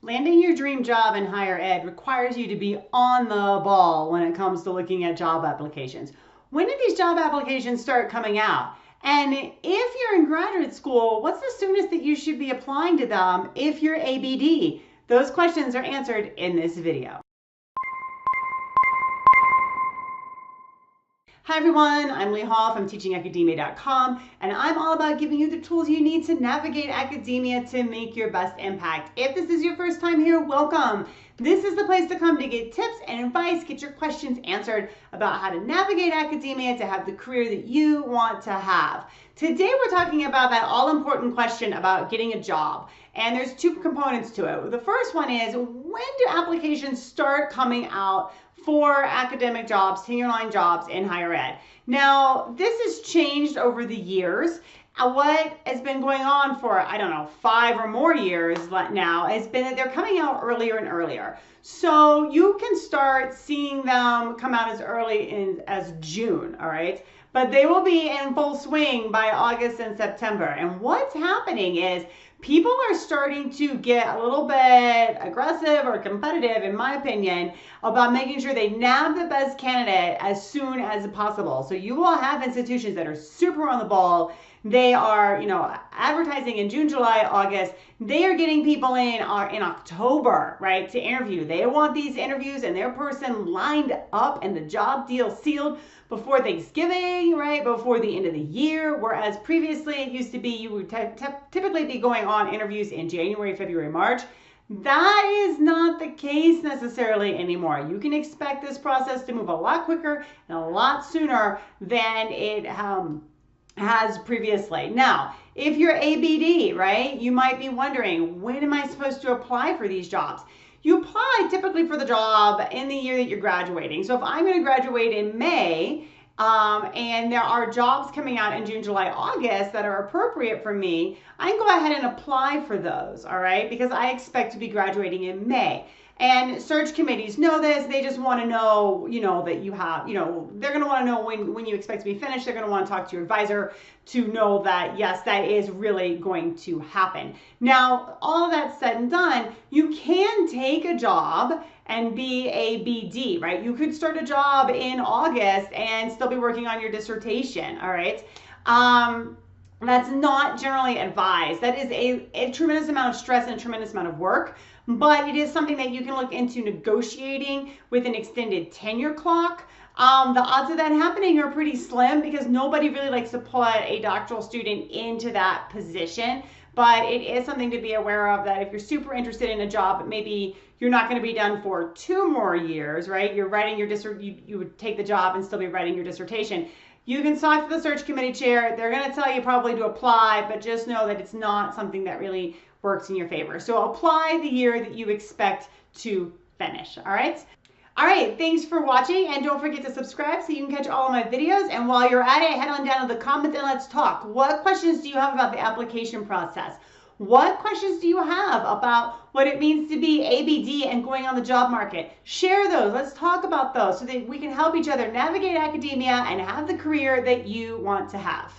Landing your dream job in higher ed requires you to be on the ball when it comes to looking at job applications. When did these job applications start coming out? And if you're in graduate school, what's the soonest that you should be applying to them if you're ABD? Those questions are answered in this video. Hi everyone, I'm Leigh from teachingacademia.com, and I'm all about giving you the tools you need to navigate academia to make your best impact. If this is your first time here, welcome. This is the place to come to get tips and advice, get your questions answered about how to navigate academia to have the career that you want to have. Today we're talking about that all-important question about getting a job, and there's two components to it. The first one is, when do applications start coming out for academic jobs, tenure-line jobs in higher ed? Now, this has changed over the years. What has been going on for, 5 or more years now has been that they're coming out earlier and earlier. So you can start seeing them come out as early as June, all right? But they will be in full swing by August and September. And what's happening is people are starting to get a little bit aggressive or competitive, in my opinion, about making sure they nab the best candidate as soon as possible. So you will have institutions that are super on the ball. They are, advertising in June, July, August. They are getting people in October, right, to interview. They want these interviews and their person lined up and the job deal sealed before Thanksgiving, right, before the end of the year. Whereas previously it used to be you would typically be going on interviews in January, February, March. That is not the case necessarily anymore. You can expect this process to move a lot quicker and a lot sooner than it has previously. Now, if you're ABD, right, you might be wondering, when am I supposed to apply for these jobs? You apply typically for the job in the year that you're graduating. So if I'm going to graduate in May, and there are jobs coming out in June, July, August that are appropriate for me, I can go ahead and apply for those, all right, because I expect to be graduating in May. And search committees know this. They just want to know, that you have, they're going to want to know when you expect to be finished. They're going to want to talk to your advisor to know that, yes, that is really going to happen. Now, all of that said and done, you can take a job and be a BD, right? You could start a job in August and still be working on your dissertation, all right? That's not generally advised. That is a tremendous amount of stress and a tremendous amount of work, but it is something that you can look into negotiating with an extended tenure clock. The odds of that happening are pretty slim because nobody really likes to put a doctoral student into that position. But it is something to be aware of, that if you're super interested in a job, maybe you're not going to be done for 2 more years, right? You're writing your you would take the job and still be writing your dissertation. You can talk to the search committee chair. They're going to tell you probably to apply, but just know that it's not something that really works in your favor. So apply the year that you expect to finish, all right? All right, thanks for watching, and don't forget to subscribe so you can catch all of my videos. And while you're at it, head on down to the comments and let's talk. What questions do you have about the application process? What questions do you have about what it means to be ABD and going on the job market? Share those. Let's talk about those so that we can help each other navigate academia and have the career that you want to have.